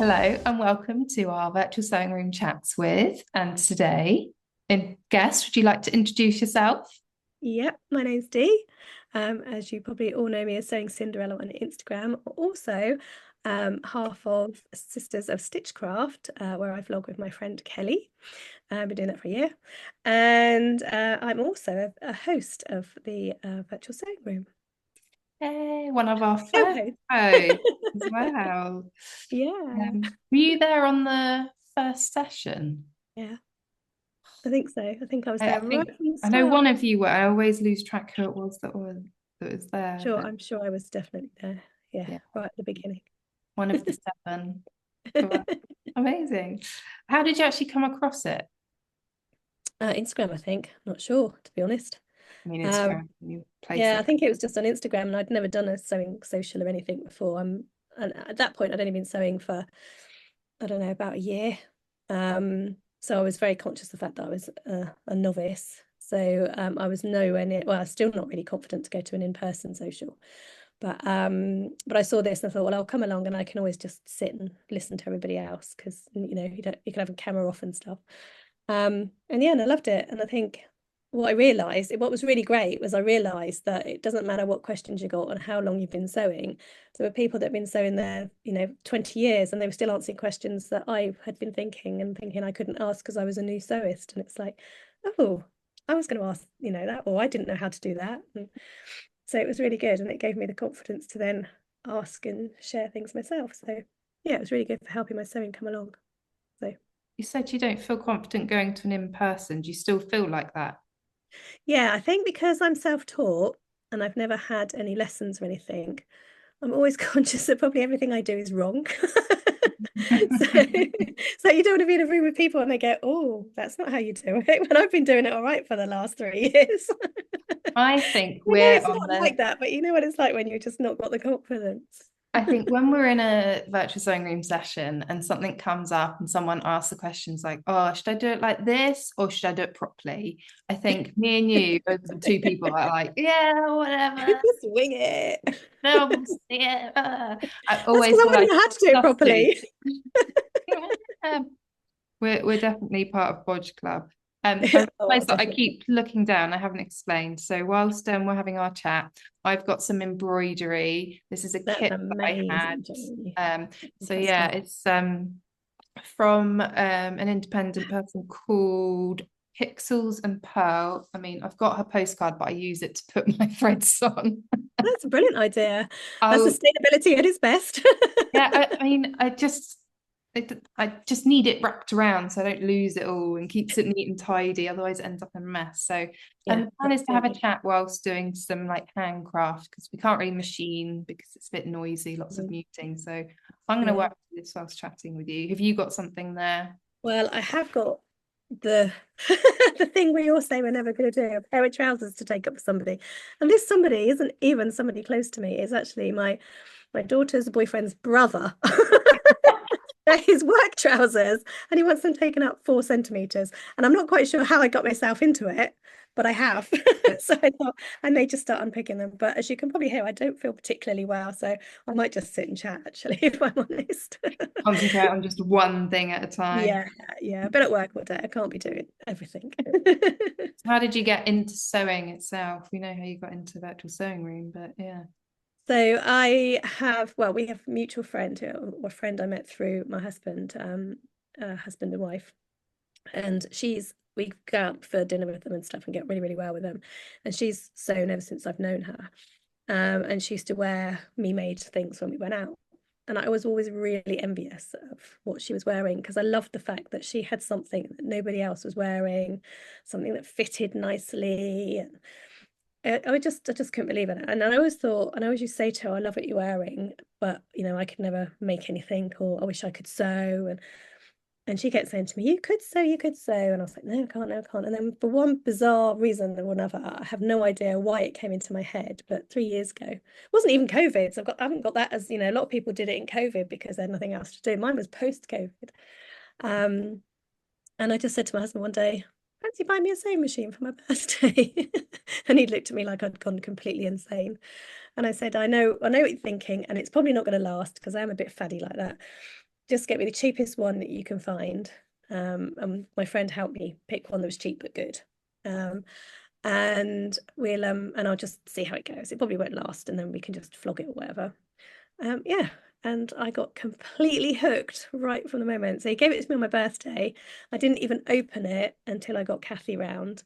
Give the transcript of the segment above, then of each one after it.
Hello and welcome to our virtual sewing room chats with, and today, guest, would you like to introduce yourself? Yep, my name's Dee. As you probably all know me as Sewing Cinderella on Instagram, also half of Sisters of Stitchcraft, where I vlog with my friend Kelly. I've been doing that for a year. And I'm also a host of the virtual sewing room. Hey, one of our first Co-host. hosts as well. Yeah, Were you there on the first session? yeah, I think so. I think I was I there right think from the I know start. one of you were. I always lose track who it was that was there, Sure, but I'm sure I was definitely there. Yeah, yeah, right at the beginning. one of the seven. Well, amazing. How did you actually come across it? Instagram, I think. Not sure, to be honest. I mean, Um, Instagram, you place Yeah, I it. think it was just on Instagram, and I'd never done a sewing social or anything before. And at that point, I'd only been sewing for, I don't know, about a year. So I was very conscious of the fact that I was a novice. So I was nowhere near, well, I was still not really confident to go to an in-person social. But I saw this and I thought, well, I'll come along and I can always just sit and listen to everybody else because you can have a camera off and stuff. And yeah, and I loved it. And I think what was really great was I realized that it doesn't matter what questions you got and how long you've been sewing. There were people that have been sewing there, 20 years, and they were still answering questions that I had been thinking I couldn't ask because I was a new sewist. And it's like, oh, I was going to ask, that, or I didn't know how to do that. And so it was really good. And it gave me the confidence to then ask and share things myself. So yeah, it was really good for helping my sewing come along. So You said you don't feel confident going to an in-person. Do you still feel like that? yeah, I think because I'm self-taught and I've never had any lessons or anything, I'm always conscious that probably everything I do is wrong. So, so you don't want to be in a room with people and they go, "Oh, that's not how you do it." When I've been doing it all right for the last 3 years. I think I know we're it's on not the like that, but you know what it's like when you've just not got the confidence. I think when we're in a virtual sewing room session and something comes up and someone asks the questions like, oh, should I do it like this or should I do it properly? I think me and you are the two people that are like, yeah, whatever. Just wing it. No one wants to see it. I That's because always I feel wouldn't like know how to do it dusty. properly. Yeah, we're definitely part of Bodge Club. I Oh, realize that I definitely. keep looking down. I haven't explained. So whilst we're having our chat, I've got some embroidery. This is a That's kit that I had. amazing, Jamie. So yeah, Fantastic. it's from an independent person called Pixels and Pearl. I mean, I've got her postcard, but I use it to put my threads on. That's a brilliant idea. That's Oh, sustainability at its best. yeah, I mean, I just need it wrapped around so I don't lose it all and keeps it neat and tidy. Otherwise, it ends up in a mess. So, and Yeah, the plan is to have a absolutely. chat whilst doing some like handcraft because we can't really machine because it's a bit noisy, lots of Mm. muting. So, I'm going to Yeah. work with this whilst chatting with you. Have you got something there? Well, I have got the the thing we all say we're never going to do, a pair of trousers to take up for somebody. And this somebody isn't even somebody close to me. It's actually my daughter's boyfriend's brother. They're his work trousers, and he wants them taken up 4 centimeters. And I'm not quite sure how I got myself into it, but I have. So I thought I may just start unpicking them. But as you can probably hear, I don't feel particularly well. So I might just sit and chat, actually, if I'm honest. Concentrate on just one thing at a time. Yeah, yeah. I've been at work all day. I can't be doing everything. How did you get into sewing itself? We know how you got into virtual sewing room, but yeah. So we have a mutual friend, or a friend I met through my husband, husband and wife. And we go out for dinner with them and stuff and get really, really well with them. And she's sewn ever since I've known her. And she used to wear me made things when we went out. And I was always really envious of what she was wearing because I loved the fact that she had something that nobody else was wearing, something that fitted nicely. And I just couldn't believe it. And I always thought, and I always used to say to her, I love what you're wearing, but I could never make anything, or I wish I could sew. And she kept saying to me, you could sew, you could sew. And I was like, no, I can't, no, I can't. And then for one bizarre reason or another, I have no idea why it came into my head. But 3 years ago, it wasn't even COVID. So I haven't got that as, a lot of people did it in COVID because they had nothing else to do. Mine was post-COVID. Um, and I just said to my husband one day, fancy buying me a sewing machine for my birthday? And he looked at me like I'd gone completely insane. And I said, I know what you're thinking, and it's probably not going to last because I am a bit faddy like that. just get me the cheapest one that you can find. And my friend helped me pick one that was cheap but good. And I'll just see how it goes. It probably won't last, and then we can just flog it or whatever. Yeah. And I got completely hooked right from the moment. So he gave it to me on my birthday. I didn't even open it until I got Kathy round.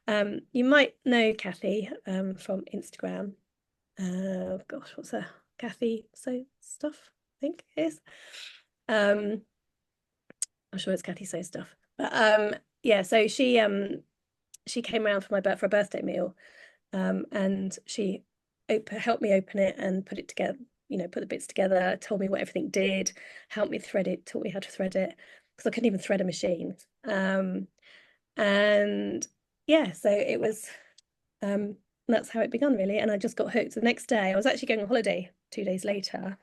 You might know Kathy from Instagram. Gosh, what's her? Kathy Sew Stuff, I think it is. I'm sure it's Kathy Sew Stuff. But yeah, so she came around for a birthday meal, and she helped me open it and put it together, put the bits together, told me what everything did, helped me thread it, taught me how to thread it, because I couldn't even thread a machine. And yeah, so it was, that's how it began really. And I just got hooked. The next day, I was actually going on holiday 2 days later.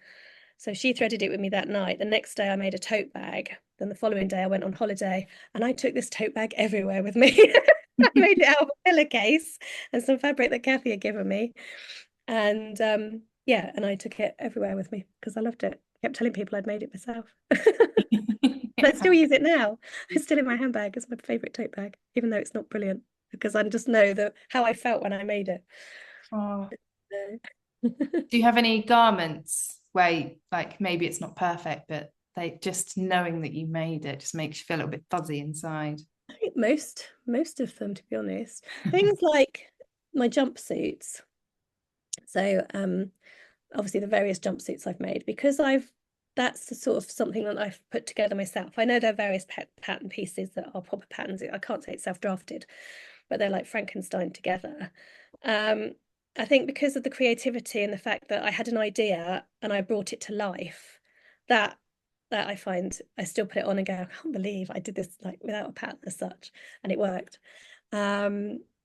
So she threaded it with me that night. The next day I made a tote bag. Then the following day I went on holiday, and I took this tote bag everywhere with me. I made it out of a pillowcase and some fabric that Kathy had given me. And yeah, and I took it everywhere with me because I loved it. I kept telling people I'd made it myself. I still use it now. It's still in my handbag. It's my favorite tote bag, even though it's not brilliant, because I just know how I felt when I made it. Oh. Do you have any garments where like maybe it's not perfect, but they just knowing that you made it just makes you feel a little bit fuzzy inside? I think most of them, to be honest. Things like my jumpsuits. So obviously the various jumpsuits I've made, because that's the sort of something that I've put together myself. I know there are various pattern pieces that are proper patterns. I can't say it's self-drafted, but they're like Frankenstein together. I think because of the creativity and the fact that I had an idea and I brought it to life, that I find I still put it on and go, I can't believe I did this like without a pattern as such, and it worked.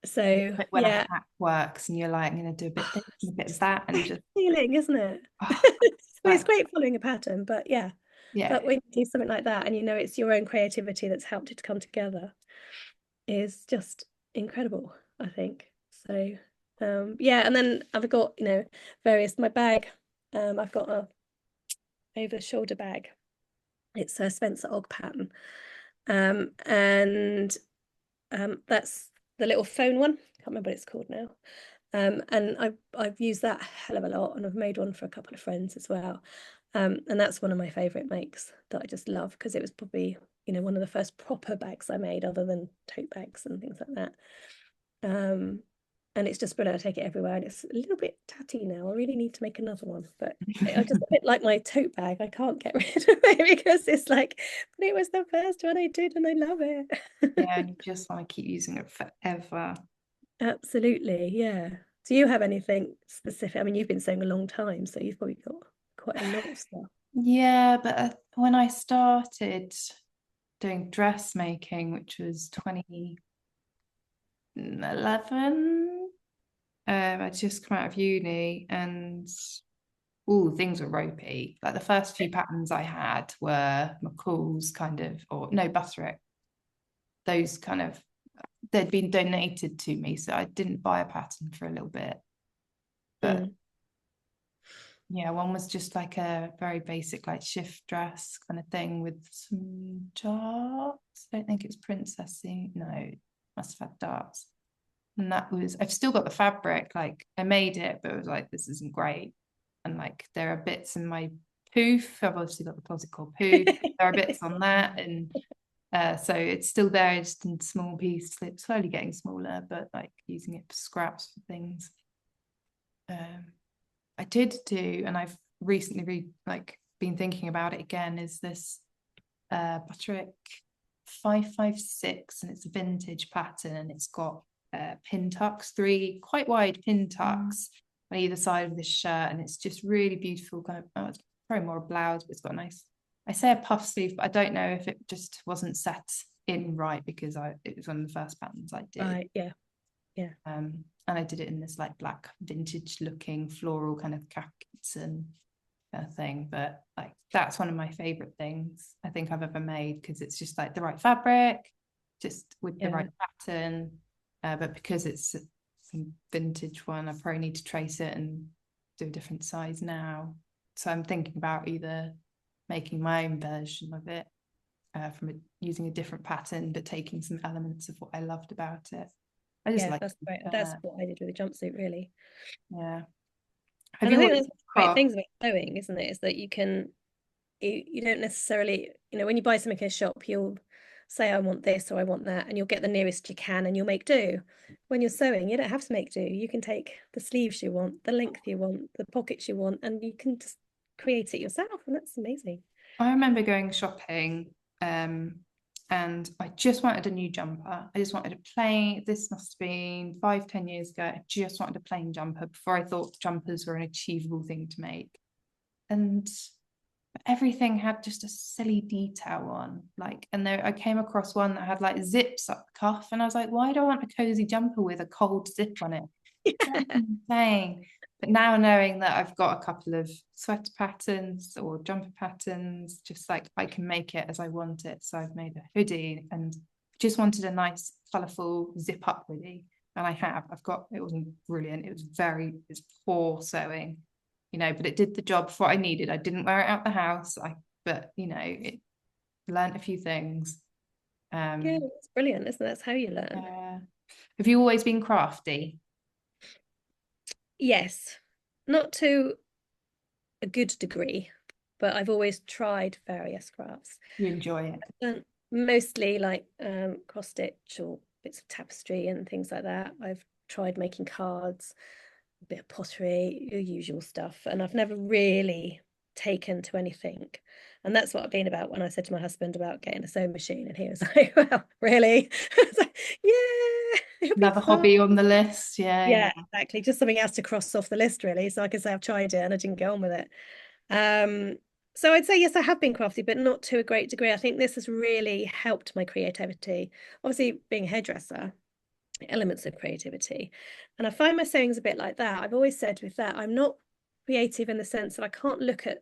So When yeah, a hack works and you're like, I'm going to do a bit of this and a bit of that, and just feeling, isn't it? oh, Well, it's great following a pattern, but yeah. yeah. But when you do something like that and it's your own creativity that's helped it to come together, is just incredible, I think. So yeah, and then I've got, my bag. I've got a over shoulder bag. It's a SpencerOgg pattern. And that's the little phone one. Can't remember what it's called now. And I've used that a hell of a lot, and I've made one for a couple of friends as well. And that's one of my favorite makes that I just love, because it was probably, one of the first proper bags I made, other than tote bags and things like that. And it's just brilliant. I take it everywhere, and it's a little bit tatty now. I really need to make another one, but I just a bit like my tote bag. I can't get rid of it because it's like, but it was the first one I did, and I love it. Yeah, and you just want to keep using it forever. Absolutely, yeah. Do you have anything specific? I mean, you've been sewing a long time, so you've probably got quite a lot of stuff. Yeah, but when I started doing dressmaking, which was 2011, I'd just come out of uni, and all things were ropey. Like the first few patterns I had were McCall's kind of, or no, Butterick. Those kind of, they'd been donated to me, so I didn't buy a pattern for a little bit. But yeah, one was just like a very basic like shift dress kind of thing with some darts. I don't think it's princessy. No, must have had darts. And that was, I've still got the fabric. Like I made it, but it was like, this isn't great. And like there are bits in my poof. I've obviously got the closet called poof. There are bits on that, and so it's still there, just in small pieces, slowly getting smaller, but like using it for scraps for things. I did do, and I've recently been thinking about it again, is this Butterick 556, and it's a vintage pattern, and it's got pin tucks, 3 quite wide pin tucks on either side of this shirt, and it's just really beautiful, kind of, it's probably more a blouse, but it's got a nice, I say a puff sleeve, but I don't know if it just wasn't set in right, because it was one of the first patterns I did. Yeah. And I did it in this like black vintage looking floral kind of Capson thing, but like that's one of my favorite things I think I've ever made, because it's just like the right fabric, just with the right pattern, but because it's some vintage one, I probably need to trace it and do a different size now. So I'm thinking about either making my own version of it, using a different pattern, but taking some elements of what I loved about it. I just like that's great. That's what I did with the jumpsuit, really. Yeah. Have And I you think always that's great things about sewing, isn't it? Is that you don't necessarily, when you buy something in a shop, you'll say, I want this or I want that, and you'll get the nearest you can and you'll make do. When you're sewing, you don't have to make do. You can take the sleeves you want, the length you want, the pockets you want, and you can just create it yourself, and that's amazing. I remember going shopping, and I just wanted a new jumper. I just wanted a plain, this must have been 5-10 years ago. I just wanted a plain jumper before I thought jumpers were an achievable thing to make. And everything had just a silly detail on, like, and there I came across one that had like zips up the cuff, and I was like, why do I want a cozy jumper with a cold zip on it? That's insane. But now knowing that I've got a couple of sweater patterns or jumper patterns, just like I can make it as I want it. So I've made a hoodie and just wanted a nice colourful zip up hoodie, and I have. It wasn't brilliant. It's poor sewing, but it did the job for what I needed. I didn't wear it out the house. But it learned a few things. Yeah, it's brilliant, isn't it? That's how you learn. Have you always been crafty? Yes, not to a good degree, but I've always tried various crafts. You enjoy it? Mostly like cross stitch or bits of tapestry and things like that. I've tried making cards, a bit of pottery, your usual stuff, and I've never really taken to anything. And that's what I've been about when I said to my husband about getting a sewing machine, and he was like, well, really? I was like, yeah, Another hobby on the list. Yeah, exactly. Just something else to cross off the list, really. So I can say I've tried it and I didn't get on with it. So I'd say yes, I have been crafty, but not to a great degree. I think this has really helped my creativity. Obviously, being a hairdresser, elements of creativity. And I find my sewing's a bit like that. I've always said with that, I'm not creative in the sense that I can't look at,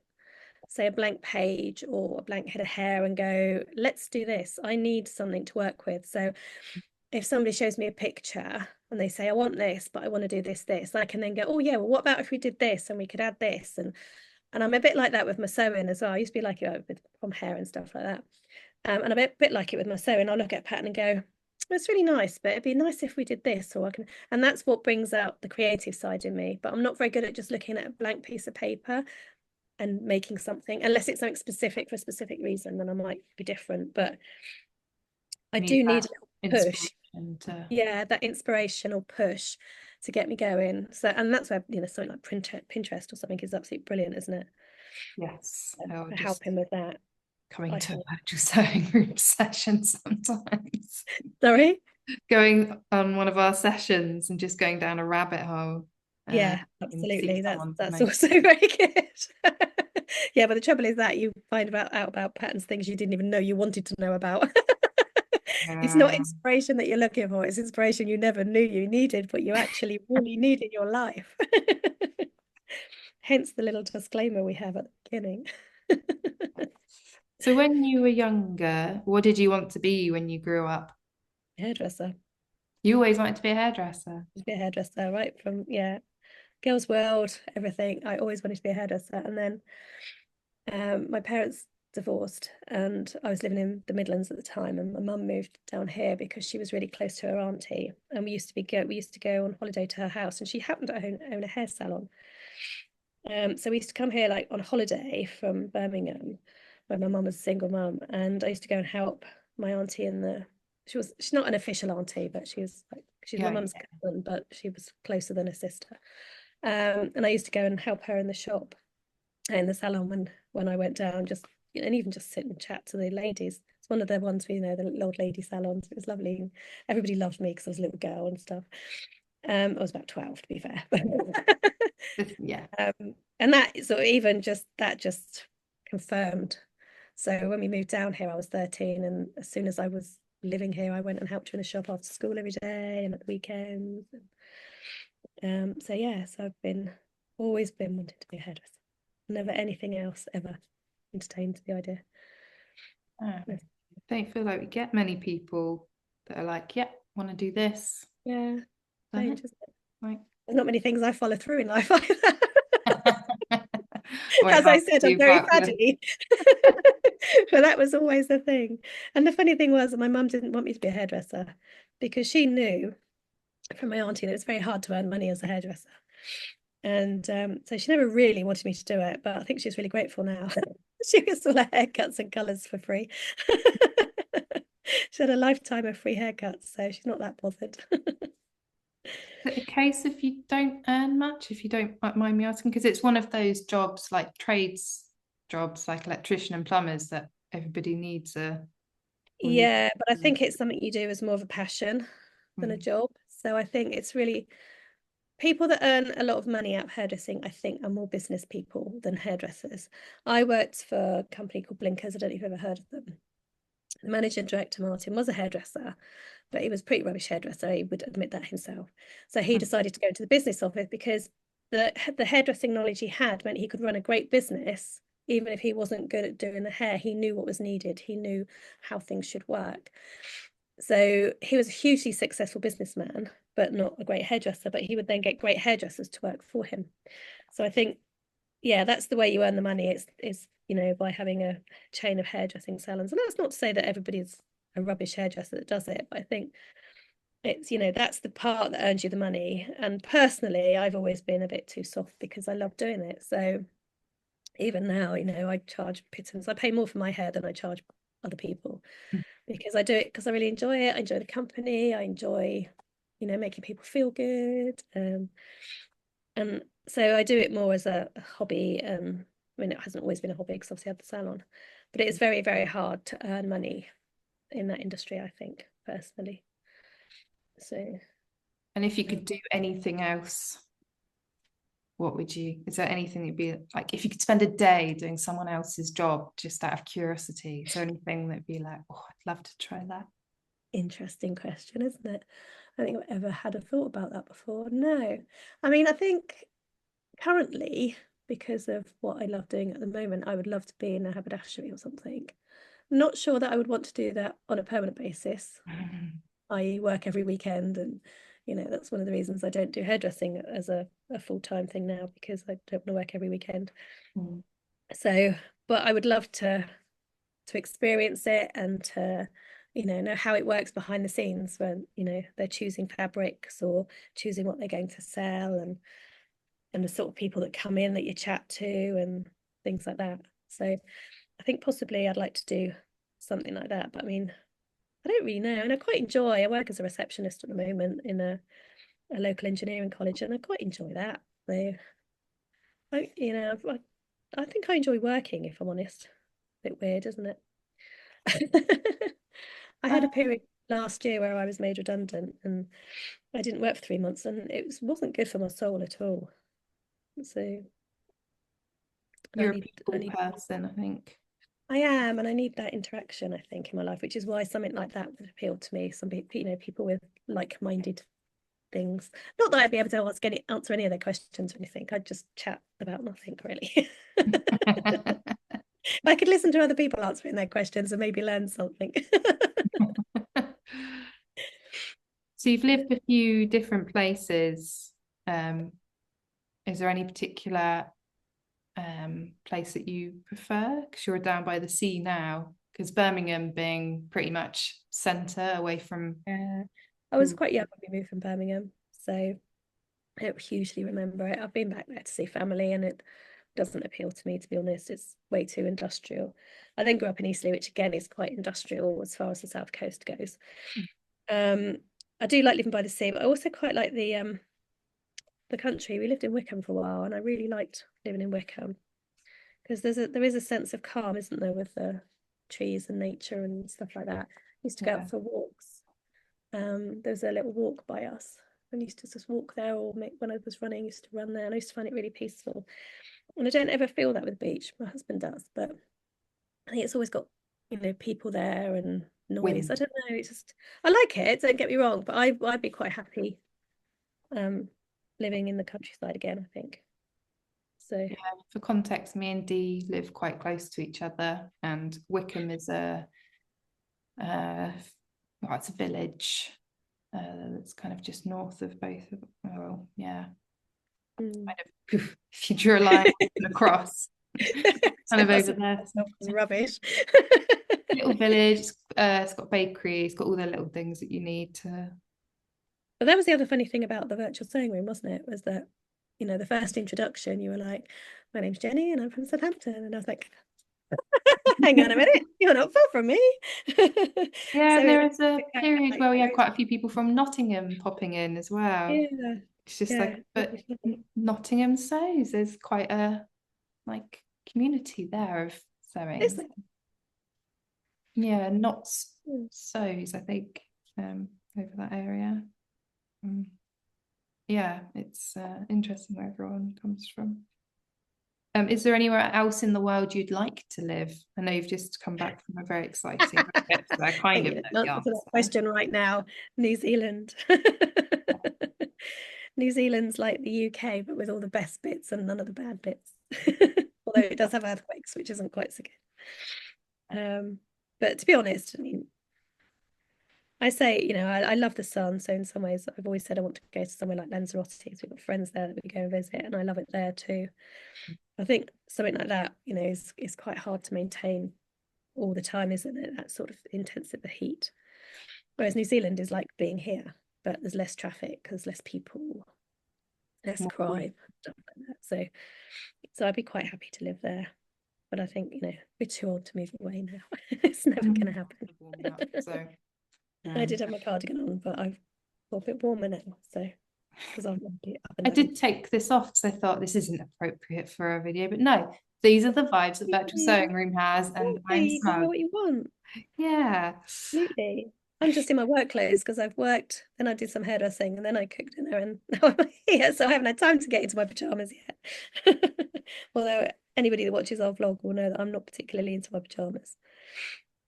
say, a blank page or a blank head of hair and go, let's do this. I need something to work with. So if somebody shows me a picture and they say, I want this, but I want to do this, I can then go, oh yeah, well, what about if we did this and we could add this? And I'm a bit like that with my sewing as well. I used to be like it with from hair and stuff like that. And I'm a bit like it with my sewing. I'll look at a pattern and go, it's really nice, but it'd be nice if we did this, or I can, and that's what brings out the creative side in me. But I'm not very good at just looking at a blank piece of paper and making something, unless it's something specific for a specific reason, then I might be different. But I do need a push. Yeah, that inspirational push to get me going. So, and that's where, something like Pinterest or something is absolutely brilliant, isn't it? Yes. For helping with that. Coming to a virtual sewing room session sometimes. Sorry? Going on one of our sessions and just going down a rabbit hole. Yeah, absolutely. That's also very good. Yeah, but the trouble is that you find out about patterns, things you didn't even know you wanted to know about. It's not inspiration that you're looking for, it's inspiration you never knew you needed, but you actually really need in your life. Hence the little disclaimer we have at the beginning. So when you were younger, what did you want to be when you grew up? Hairdresser. You always wanted to be a hairdresser? To be a hairdresser, right? From, girls' world, everything. I always wanted to be a hairdresser. And then my parents divorced and I was living in the Midlands at the time, and my mum moved down here because she was really close to her auntie, and we used to go on holiday to her house, and she happened to own a hair salon. So we used to come here like on holiday from Birmingham when my mum was a single mum, and I used to go and help my auntie she's not an official auntie, but she's my mum's cousin, but she was closer than a sister. And I used to go and help her in the shop, in the salon when I went down, and even just sit and chat to the ladies. It's one of the ones the old lady salons. It was lovely. Everybody loved me because I was a little girl and stuff. I was about 12, to be fair. Yeah. And that sort of just confirmed. So when we moved down here, I was 13, and as soon as I was living here, I went and helped her in the shop after school every day and at the weekends. So I've always been wanting to be a hairdresser. Never anything else ever entertained the idea. I don't feel like we get many people that are like, yeah, want to do this. Yeah. Right. There's not many things I follow through in life either. or As I have said, I'm to very back with. faddy. But that was always the thing. And the funny thing was that my mum didn't want me to be a hairdresser because she knew from my auntie that it's very hard to earn money as a hairdresser. And so she never really wanted me to do it, but I think she's really grateful now. She gets all her haircuts and colours for free. She had a lifetime of free haircuts, so she's not that bothered. Is it a case if you don't earn much, if you don't mind me asking? Because it's one of those jobs, like trades jobs, like electrician and plumbers, that everybody needs or needs. Yeah, but I think it's something you do as more of a passion than a job. So I think it's really people that earn a lot of money out of hairdressing, I think, are more business people than hairdressers. I worked for a company called Blinkers. I don't know if you've ever heard of them. The managing director, Martin, was a hairdresser, but he was a pretty rubbish hairdresser. He would admit that himself. So he decided to go into the business of it because the hairdressing knowledge he had meant he could run a great business. Even if he wasn't good at doing the hair, he knew what was needed. He knew how things should work. So he was a hugely successful businessman, but not a great hairdresser. But he would then get great hairdressers to work for him. So I think, yeah, that's the way you earn the money. It's by having a chain of hairdressing salons. And that's not to say that everybody's a rubbish hairdresser that does it, but I think it's that's the part that earns you the money. And personally, I've always been a bit too soft because I love doing it. So even now, I charge pittance. I pay more for my hair than I charge other people because I do it because I really enjoy it. I enjoy the company. I enjoy, making people feel good. And so I do it more as a hobby. I mean, it hasn't always been a hobby because obviously I have the salon, but it is very, very hard to earn money in that industry, I think, personally. So, And if you could do anything else, what would you? Is there anything you'd be like if you could spend a day doing someone else's job just out of curiosity? Is there anything that'd be like, oh, I'd love to try that? interesting question, isn't it? I don't think I've ever had a thought about that before. No. I mean, I think currently, because of what I love doing at the moment, I would love to be in a haberdashery or something. I'm not sure that I would want to do that on a permanent basis. I work every weekend, and that's one of the reasons I don't do hairdressing as a full-time thing now, because I don't want to work every weekend. So, but I would love to experience it and to know how it works behind the scenes when they're choosing fabrics or choosing what they're going to sell, and the sort of people that come in that you chat to and things like that. So I think possibly I'd like to do something like that, but I mean, I don't really know. And I work as a receptionist at the moment in a local engineering college, and I quite enjoy that. So I think I enjoy working, if I'm honest. A bit weird, isn't it? I had a period last year where I was made redundant and I didn't work for 3 months, and it wasn't good for my soul at all. So You're a people person, I think. I am, and I need that interaction, I think, in my life, which is why something like that would appeal to me. Some people, people with like-minded things. Not that I'd be able to answer any of their questions or anything. I'd just chat about nothing, really. I could listen to other people answering their questions and maybe learn something. So you've lived a few different places. Is there any particular place that you prefer? Because you're down by the sea now. Because Birmingham being pretty much centre away from. Yeah, I was quite young when we moved from Birmingham, so I don't hugely remember it. I've been back there to see family, and it doesn't appeal to me, to be honest. It's way too industrial. I then grew up in Eastleigh, which again is quite industrial as far as the south coast goes. I do like living by the sea, but I also quite like the country. We lived in Wickham for a while, and I really liked living in Wickham because there is a sense of calm, isn't there, with the trees and nature and stuff like that. I used to go out for walks. There's a little walk by us. I used to just walk there, or when I was running, I used to run there, and I used to find it really peaceful. And I don't ever feel that with the beach. My husband does, but I think it's always got people there and noise. Wind. I don't know. It's just I like it. Don't get me wrong, but I'd be quite happy living in the countryside again, I think. So yeah, for context, me and Dee live quite close to each other, and Wickham is it's a village that's kind of just north of both of. Oh, yeah. Kind of, if you drew a line across. kind of over there. It's rubbish. Little village. It's got bakery. It's got all the little things that you need to. But that was the other funny thing about the virtual sewing room, wasn't it? Was that, you know, the first introduction, you were like, my name's Jenny and I'm from Southampton. And I was like, hang on a minute, you're not far from me. Yeah, So there it, was a period where we had quite a few people from Nottingham popping in as well. yeah, It's just yeah, like, but Nottingham sews. There's quite a like community there of sewing. Yeah, Knots sews, I think, over that area. Yeah, it's interesting where everyone comes from. Is there anywhere else in the world you'd like to live? I know you've just come back from a very exciting trip, so I kind of know the answer. That question right now. New Zealand. New Zealand's like the UK, but with all the best bits and none of the bad bits. Although it does have earthquakes, which isn't quite so good. But to be honest, I mean, I say, you know, I love the sun. So in some ways, I've always said I want to go to somewhere like Lanzarote. So we've got friends there that we go and visit, and I love it there too. I think something like that, you know, is quite hard to maintain all the time, isn't it? That sort of intense of the heat. Whereas New Zealand is like being here, but there's less traffic, there's less people, less crime, stuff like that. So I'd be quite happy to live there. But I think, you know, we're too old to move away now. It's never going to happen. So I did have my cardigan on, but I've got a bit warmer now. So because I did take this off because I thought this isn't appropriate for a video, but no, these are the vibes that Virtual Sewing Room has, and I'm you can wear what you want. Yeah, absolutely. I'm just in my work clothes because I've worked, then I did some hairdressing, and then I cooked dinner, and now I'm here, so I haven't had time to get into my pajamas yet. Although anybody that watches our vlog will know that I'm not particularly into my pajamas,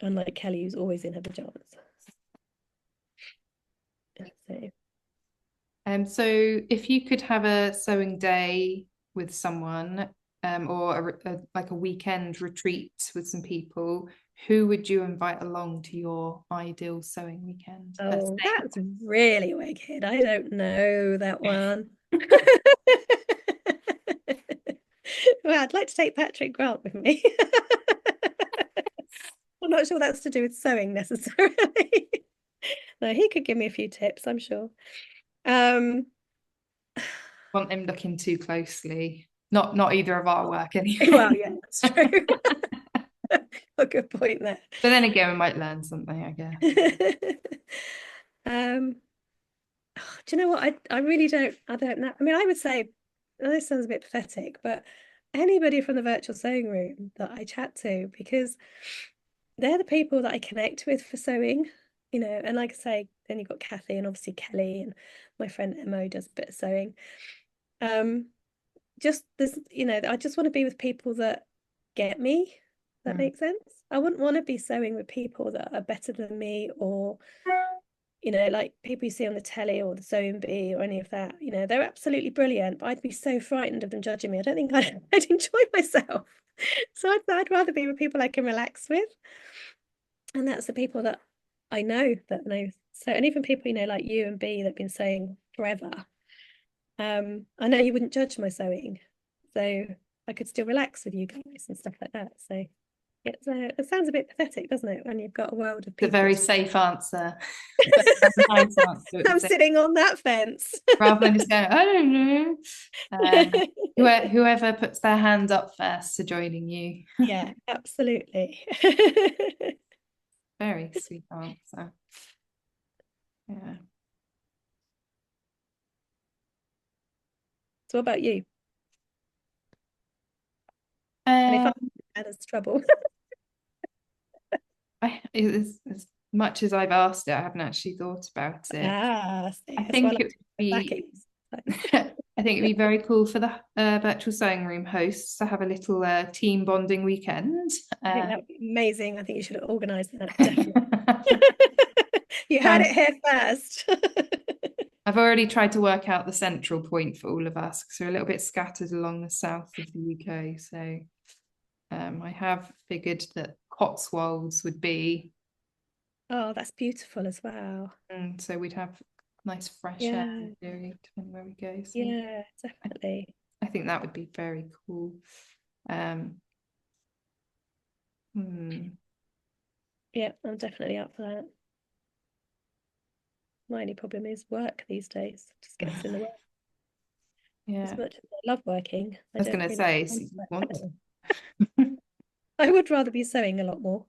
unlike Kelly, who's always in her pajamas. So if you could have a sewing day with someone, or like a weekend retreat with some people, who would you invite along to your ideal sewing weekend? Oh, that's really wicked. I don't know that one. Well, I'd like to take Patrick Grant with me. I'm not sure that's to do with sewing necessarily. No, he could give me a few tips, I'm sure. Want him looking too closely. Not either of our work anyway. Well, yeah, that's true. A good point there. But then again, we might learn something, I guess. Do you know what? I really don't know. I mean, I would say, this sounds a bit pathetic, but anybody from the virtual sewing room that I chat to, because they're the people that I connect with for sewing, you know, and like I say, then you've got Kathy and obviously Kelly and my friend Emma does a bit of sewing. Just this, you know, I just want to be with people that get me. That makes sense. I wouldn't want to be sewing with people that are better than me, or, you know, like people you see on the telly or the sewing bee or any of that. You know, they're absolutely brilliant, but I'd be so frightened of them judging me. I don't think I'd enjoy myself. So I'd rather be with people I can relax with. And that's the people that I know that know. So, and even people, you know, like you and B that have been sewing forever. I know you wouldn't judge my sewing, so I could still relax with you guys and stuff like that. So it sounds a bit pathetic, doesn't it, when you've got a world of people. The very safe answer. Nice answer. I'm sitting on that fence. Rather than just going, I don't know. Whoever puts their hand up first to joining you. Yeah, absolutely. Very sweet answer. Yeah. So what about you? And if I had as trouble. As much as I've asked it, I haven't actually thought about it. I think it would be I think it'd be very cool for the virtual sewing room hosts to have a little team bonding weekend. I think that would be amazing. I think you should organise that. Definitely. You heard it here first. I've already tried to work out the central point for all of us because we're a little bit scattered along the south of the UK. So I have figured that Cotswolds would be. Oh, that's beautiful as well. And so we'd have nice fresh air depending where we go. So yeah, definitely. I think that would be very cool. Yeah, I'm definitely up for that. My only problem is work these days. Just gets in the way. As Yeah. much as I love working, I was don't going to really say, want so to you work. want. I would rather be sewing a lot more.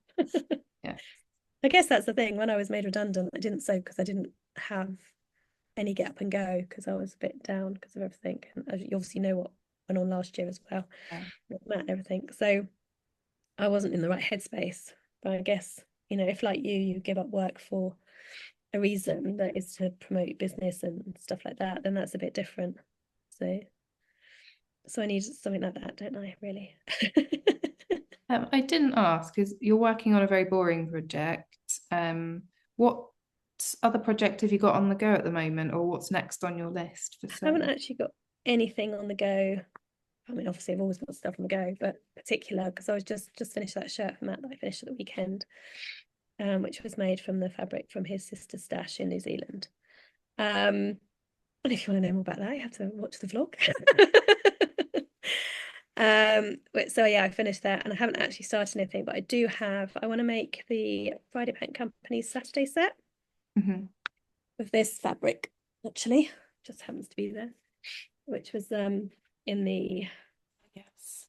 Yeah. I guess that's the thing. When I was made redundant, I didn't sew because I didn't have any get up and go because I was a bit down because of everything. And as you obviously know what went on last year as well, Yeah. Matt and everything. So I wasn't in the right headspace. But I guess, you know, if like you give up work for a reason that is to promote business and stuff like that, then that's a bit different. So I need something like that, don't I, really? I didn't ask because you're working on a very boring project. What other project have you got on the go at the moment, or what's next on your list for I haven't sewing? actually got anything on the go. I mean, obviously I've always got stuff on the go, but particular because I was just finished that shirt for Matt that I finished at the weekend, which was made from the fabric from his sister's stash in New Zealand. And if you want to know more about that, you have to watch the vlog. So yeah, I finished that and I haven't actually started anything, but I want to make the Friday Paint Company's Saturday set with this fabric, actually, just happens to be there, which was in the Yes.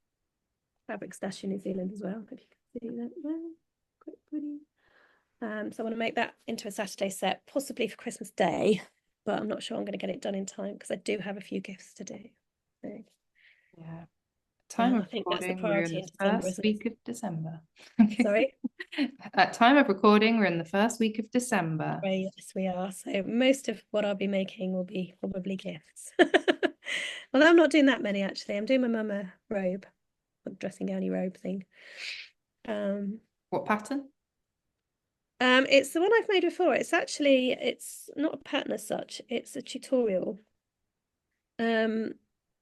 fabric stash in New Zealand as well, if you can see that there. Quite pretty. So I want to make that into a Saturday set, possibly for Christmas Day, but I'm not sure I'm going to get it done in time because I do have a few gifts to do. So, Yeah. Time of I think that's the recording, we're in priority the in December, first isn't it? week of December. Sorry? At time of recording, we're in the first week of December. Right, yes, we are. So most of what I'll be making will be probably gifts. Although I'm not doing that many actually. I'm doing my mum a robe, a dressing gowny robe thing. What pattern? It's the one I've made before. It's not a pattern as such. It's a tutorial. Um,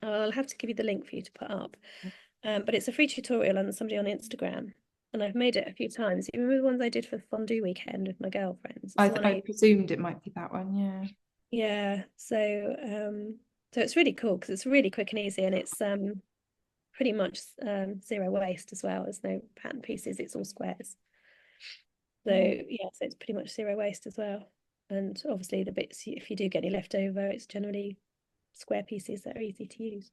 I'll have to give you the link for you to put up. But it's a free tutorial on somebody on Instagram, and I've made it a few times. You remember the ones I did for the fondue weekend with my girlfriends? It's the one I presumed it might be that one, yeah. yeah. So it's really cool because it's really quick and easy, and it's pretty much zero waste as well. There's no pattern pieces. It's all squares. So yeah, so it's pretty much zero waste as well. And obviously the bits, if you do get any left over, it's generally square pieces that are easy to use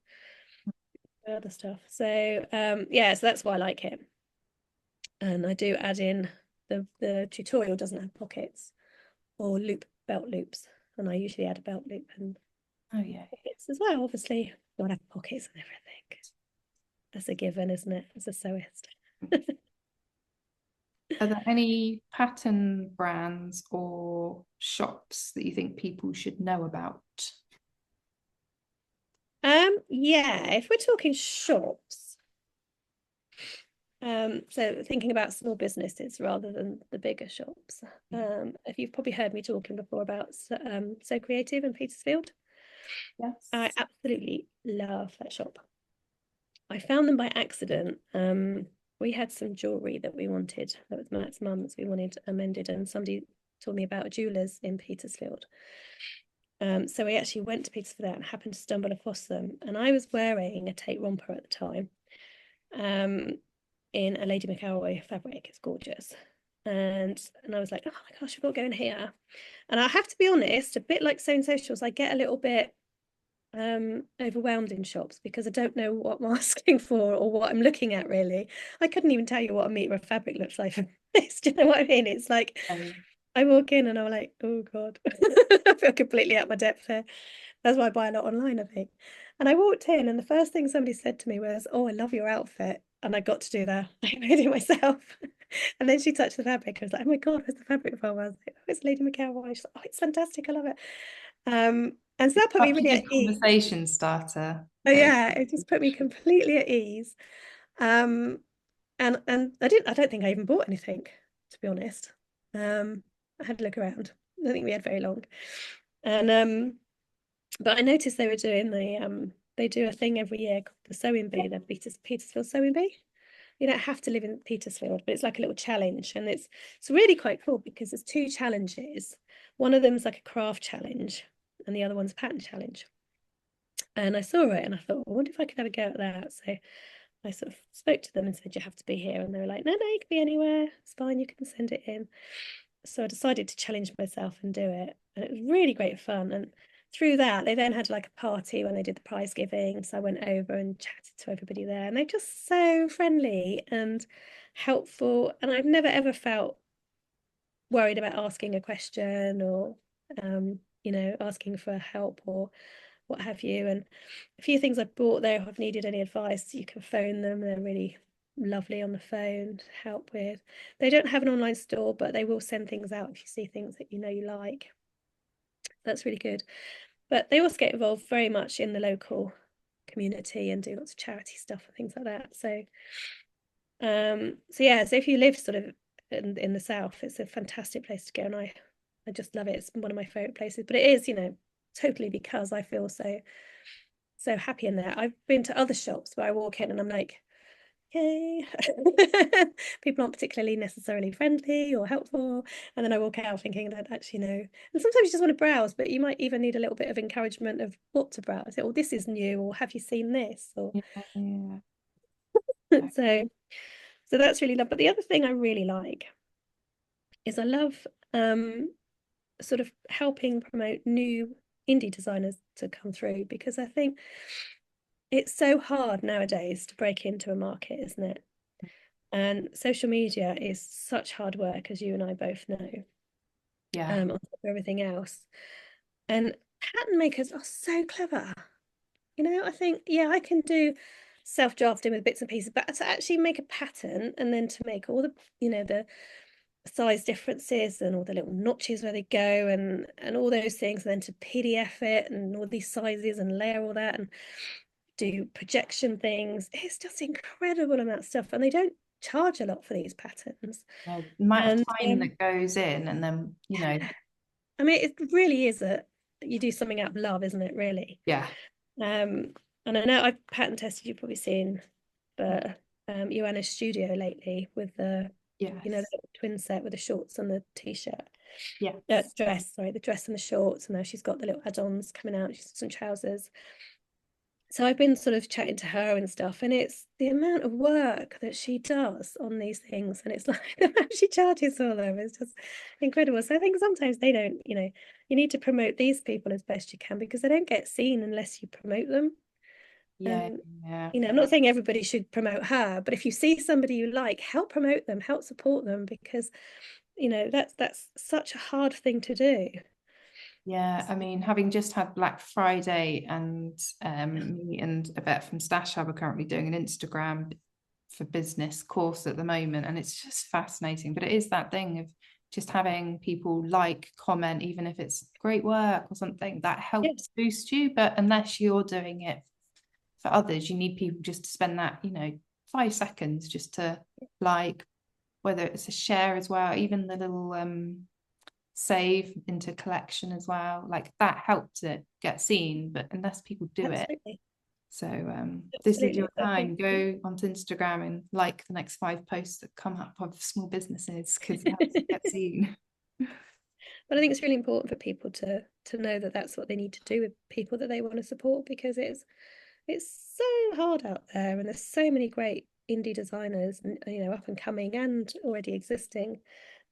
for other stuff. So yeah, so that's why I like it. And I do add in the tutorial doesn't have pockets or belt loops. And I usually add a belt loop and Oh yeah. pockets as well, obviously. Gotta have pockets and everything. That's a given, isn't it? As a sewist. Are there any pattern brands or shops that you think people should know about? Yeah, if we're talking shops, so thinking about small businesses rather than the bigger shops. If you've probably heard me talking before about So Creative in Petersfield. Yes. I absolutely love that shop. I found them by accident. We had some jewellery that we wanted, that was Matt's mum's, we wanted amended, and somebody told me about a jeweller's in Petersfield. So we actually went to Petersfield and happened to stumble across them. And I was wearing a tape romper at the time. In a Lady McElroy fabric. It's gorgeous. And I was like, oh my gosh, we've got to go in here. And I have to be honest, a bit like sewing socials, I get a little bit overwhelmed in shops because I don't know what I'm asking for or what I'm looking at really. I couldn't even tell you what a meter of fabric looks like for this. Do you know what I mean? It's like I walk in and I'm like, oh God, I feel completely out my depth here. That's why I buy a lot online, I think. And I walked in and the first thing somebody said to me was, oh, I love your outfit. And I got to do that. I made it myself. And then she touched the fabric. I was like, oh my God, where's the fabric from? I was like, oh, it's Lady McElroy. She's like, oh, it's fantastic. I love it. And so that put me Such a really at good ease. conversation starter. Oh, yeah, it just put me completely at ease. Um, and I don't think I even bought anything, to be honest. I had to look around. I don't think we had very long. And but I noticed they were doing they do a thing every year called the Sewing Bee, the Petersfield Sewing Bee. You don't have to live in Petersfield, but it's like a little challenge, and it's really quite cool because there's two challenges. One of them is like a craft challenge, and the other one's a pattern challenge. And I saw it, and I thought, I wonder if I could have a go at that. So I sort of spoke to them and said, you have to be here. And they were like, no, you can be anywhere. It's fine. You can send it in. So I decided to challenge myself and do it. And it was really great fun. And through that, they then had like a party when they did the prize giving. So I went over and chatted to everybody there. And they're just so friendly and helpful. And I've never ever felt worried about asking a question or, asking for help or what have you. And a few things I've bought there, if I've needed any advice, you can phone them. They're really lovely on the phone to help with. They don't have an online store, but they will send things out if you see things that you like. That's really good. But they also get involved very much in the local community and do lots of charity stuff and things like that. So so if you live sort of in the south, it's a fantastic place to go, and I just love it. It's one of my favorite places. But it is, totally because I feel so happy in there. I've been to other shops where I walk in and I'm like, yay. People aren't particularly necessarily friendly or helpful, and then I walk out thinking that actually no. And sometimes you just want to browse, but you might even need a little bit of encouragement of what to browse. Oh, this is new, or have you seen this? Or Yeah. so that's really lovely. But the other thing I really like is I love sort of helping promote new indie designers to come through, because I think it's so hard nowadays to break into a market, isn't it? And social media is such hard work, as you and I both know, Yeah. on top of everything else. And pattern makers are so clever. I think, yeah, I can do self-drafting with bits and pieces, but to actually make a pattern and then to make all the size differences and all the little notches where they go and all those things, and then to PDF it and all these sizes and layer all that and do projection things. It's just incredible amount of stuff, and they don't charge a lot for these patterns. The amount of And time that goes in, and then I mean, it really is you do something out of love, isn't it? Really. yeah. And I know I've pattern tested. You've probably seen the Joanna's studio lately with the Yes. the twin set with the shorts and the t-shirt. Yes. Dress, sorry, the dress and the shorts, and now she's got the little add-ons coming out. She's got some trousers. So I've been sort of chatting to her and stuff, and it's the amount of work that she does on these things, and it's like she charges for them. It's just incredible. So I think sometimes they don't, you need to promote these people as best you can, because they don't get seen unless you promote them. Yeah. Yeah. I'm not saying everybody should promote her, but if you see somebody you like, help promote them, help support them, because that's such a hard thing to do. Yeah, I mean, having just had Black Friday, and me and Yvette from Stash Hub are currently doing an Instagram for business course at the moment, and it's just fascinating. But it is that thing of just having people like, comment, even if it's great work or something, that helps boost you. But unless you're doing it for others, you need people just to spend that 5 seconds just to like, whether it's a share as well, even the little save into collection as well, like that helps it get seen. But unless people do it, so this is your time. Go onto Instagram and like the next 5 posts that come up of small businesses, because it helps it get seen. But I think it's really important for people to know that that's what they need to do with people that they want to support, because it's so hard out there, and there's so many great indie designers, and up and coming and already existing,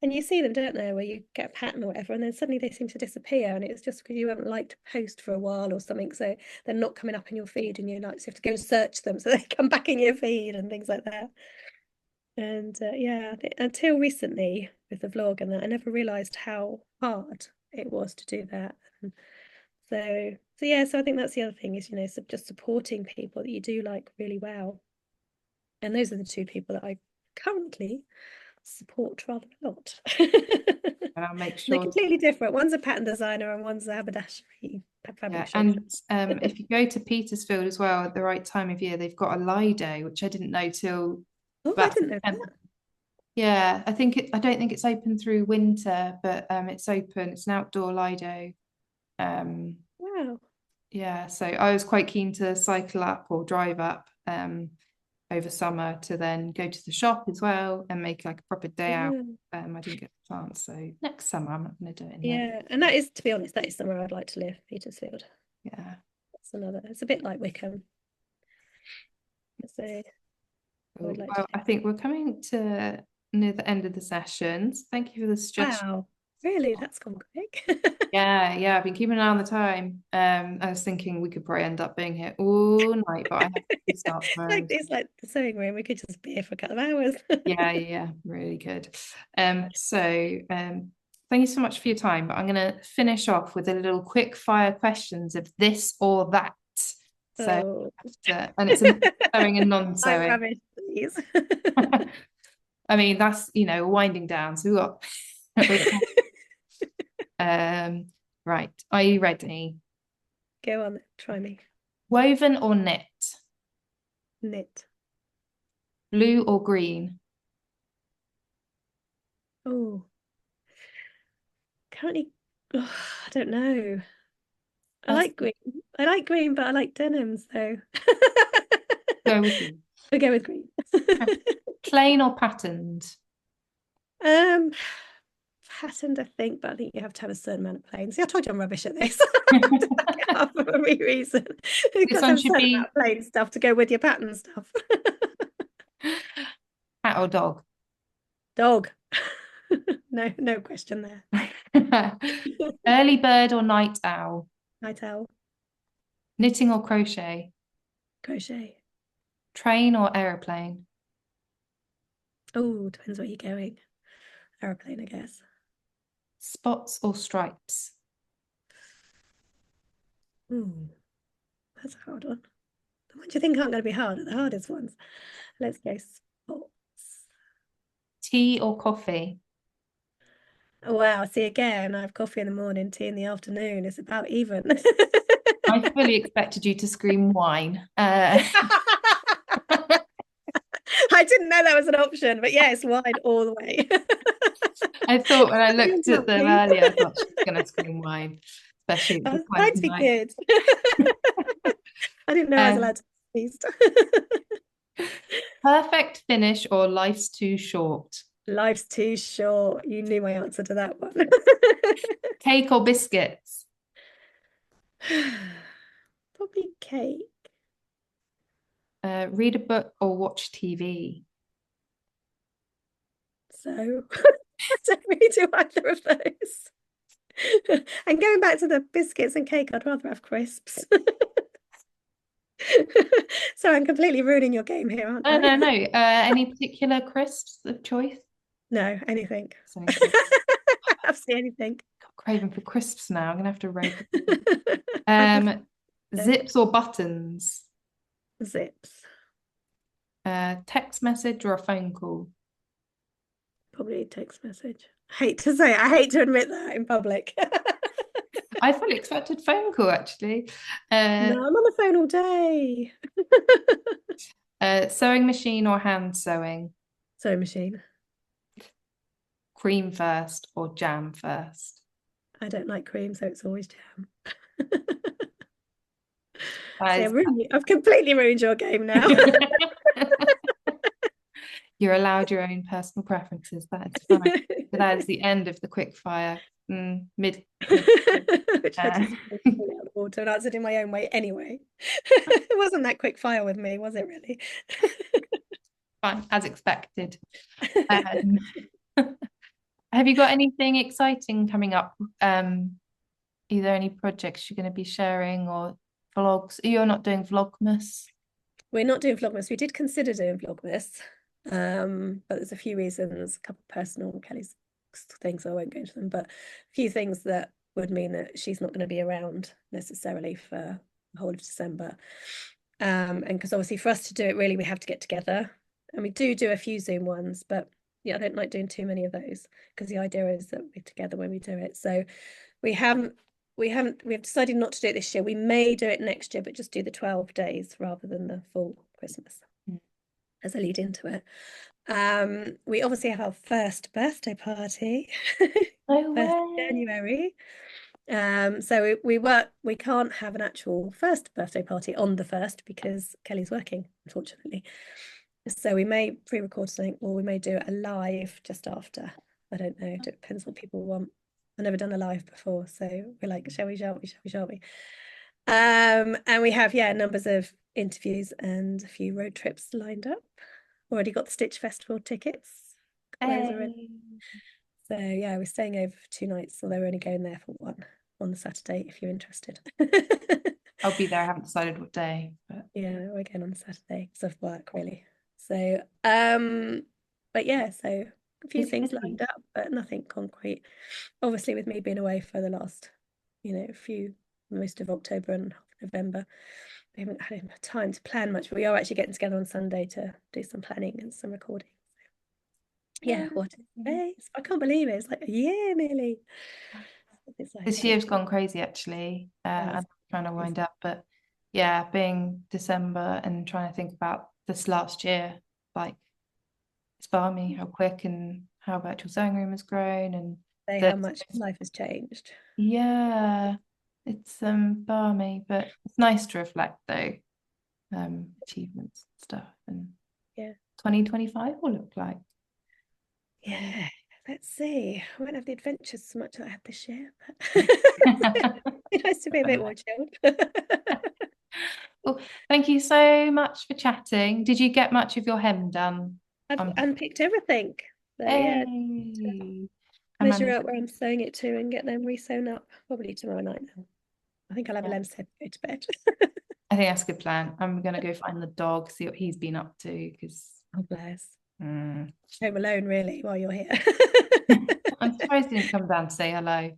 and you see them, don't they, where you get a pattern or whatever, and then suddenly they seem to disappear, and it's just because you haven't liked a post for a while or something, so they're not coming up in your feed, and you have to go and search them so they come back in your feed and things like that. And yeah, until recently with the vlog and that, I never realized how hard it was to do that. And so I think that's the other thing is, just supporting people that you do like really well. And those are the 2 people that I currently support rather a lot. And I'll make sure they're completely different. One's a pattern designer and one's a haberdashery fabric shop. And if you go to Petersfield as well at the right time of year, they've got a Lido, which I didn't know till I didn't know that. Yeah, I don't think it's open through winter, but it's open. It's an outdoor Lido. Wow. Yeah, so I was quite keen to cycle up or drive up over summer to then go to the shop as well and make like a proper day out. I didn't get the chance, so next summer I'm not going to do it anyway. Yeah, and that is, to be honest, that is somewhere I'd like to live, Petersfield. Yeah, It's a bit like Wickham. So I would like to Well, do. I think we're coming to near the end of the sessions. Thank you for the suggestion. Wow, really? That's gone quick. Yeah, I've been keeping an eye on the time. I was thinking we could probably end up being here all night, but I have to start Like tomorrow. it's like the sewing room. We could just be here for a couple of hours. Yeah, really good. Thank you so much for your time, but I'm going to finish off with a little quick fire questions of this or that. So, Oh, and it's a sewing and I'm non-sewing. rubbish, please. I mean, that's, winding down. So we've got, right. Are you ready? Go on, try me. Woven or knit? Knit. Blue or green? Oh, currently, oh, I don't know. I That's like green. I like green, but I like denim, so go with you. we'll go with green. Plain or patterned? Um, patterned, I think, but I think you have to have a certain amount of plain. See, I told you I'm rubbish at this. For a reason. You've This got to one have a should certain amount be of plain stuff to go with your pattern stuff. cat or dog? Dog. No question there. Early bird or night owl? Night owl. Knitting or crochet? Crochet. Train or aeroplane? Oh, depends where you're going. Aeroplane, I guess. Spots or stripes? Ooh, that's a hard one. The ones you think aren't going to be hard are the hardest ones. Let's go spots. Tea or coffee? Oh, wow. See, again, I have coffee in the morning, tea in the afternoon. It's about even. I fully expected you to scream wine. I didn't know that was an option, but yeah, it's wide all the way. I thought when I Brilliant looked at job, them please. earlier, I thought she's going to scream wine, especially at I the was time trying of to be night. good. I didn't know I was Um, allowed to be pleased. Perfect finish or life's too short? Life's too short. You knew my answer to that one. Cake or biscuits? Probably cake. Read a book or watch TV? So I don't really do either of those. And going back to the biscuits and cake, I'd rather have crisps. So I'm completely ruining your game here, aren't I? No. Any particular crisps of choice? No, anything. Anything. Absolutely anything. Got craving for crisps now. I'm gonna have to rate. I prefer Zips or buttons? zips. Text message or a phone call? Probably a text message. I hate to admit that in public. I fully expected phone call actually. No, I'm on the phone all day. Sewing machine or hand sewing? Sewing machine. Cream first or jam first? I don't like cream, so it's always jam. See, That I've completely ruined your game now. is... You're allowed your own personal preferences. That is fine. So that is the end of the quick fire. Mid. Which I just pulled out of the water and answered in my own way anyway. It wasn't that quick fire with me, was it really? Fine, as expected. Have you got anything exciting coming up? Either any projects you're going to be sharing or vlogs? You're not doing Vlogmas? We're not doing Vlogmas. We did consider doing Vlogmas, but there's a few reasons, a couple of personal Kelly's things, so I won't go into them, but a few things that would mean that she's not going to be around necessarily for the whole of December. And because obviously for us to do it, really, we have to get together. And we do a few Zoom ones, but yeah, I don't like doing too many of those because the idea is that we're together when we do it. So we have decided not to do it this year. We may do it next year, but just do the 12 days rather than the full Christmas as a lead into it. We obviously have our first birthday party, No 1st way. January. So we can't have an actual first birthday party on the 1st because Kelly's working, unfortunately. So we may pre-record something or we may do a live just after. I don't know. It depends what people want. I've never done a live before, so we're like, shall we? And we have, numbers of interviews and a few road trips lined up. already got the Stitch Festival tickets. Got those already. So yeah, we're staying over for 2 nights, so they're only going there for one on the Saturday if you're interested. I'll be there. I haven't decided what day, but yeah, we're going on the Saturday because of work really. So but yeah, so a few things lined up, but nothing concrete. Obviously, with me being away for the last, most of October and half November, we haven't had time to plan much, but we are actually getting together on Sunday to do some planning and some recording. Yeah, what a space. I can't believe it. It's like a year nearly. This year's gone crazy actually. I'm trying to wind up, but yeah, being December and trying to think about this last year, like it's balmy how quick and how virtual sewing room has grown and how much life has changed. Yeah, it's balmy, but it's nice to reflect though, achievements and stuff, and yeah, 2025 will look like. Yeah, let's see. I won't have the adventures so much that I had this year, but it's nice to be a bit more chilled. Well, thank you so much for chatting. Did you get much of your hem done? I've unpicked everything. So yeah, measure out where I'm sewing it to and get them re-sewn up probably tomorrow night now. I think I'll have a lamb's head to go to bed. I think that's a good plan. I'm gonna go find the dog, see what he's been up to, because bless. Home alone really while you're here. I'm surprised he didn't come down to say hello.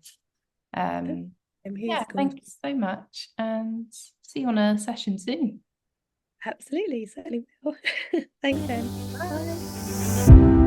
Yeah, thanks so much, and see you on a session soon. Absolutely, certainly will. Thanks, Jen. Bye.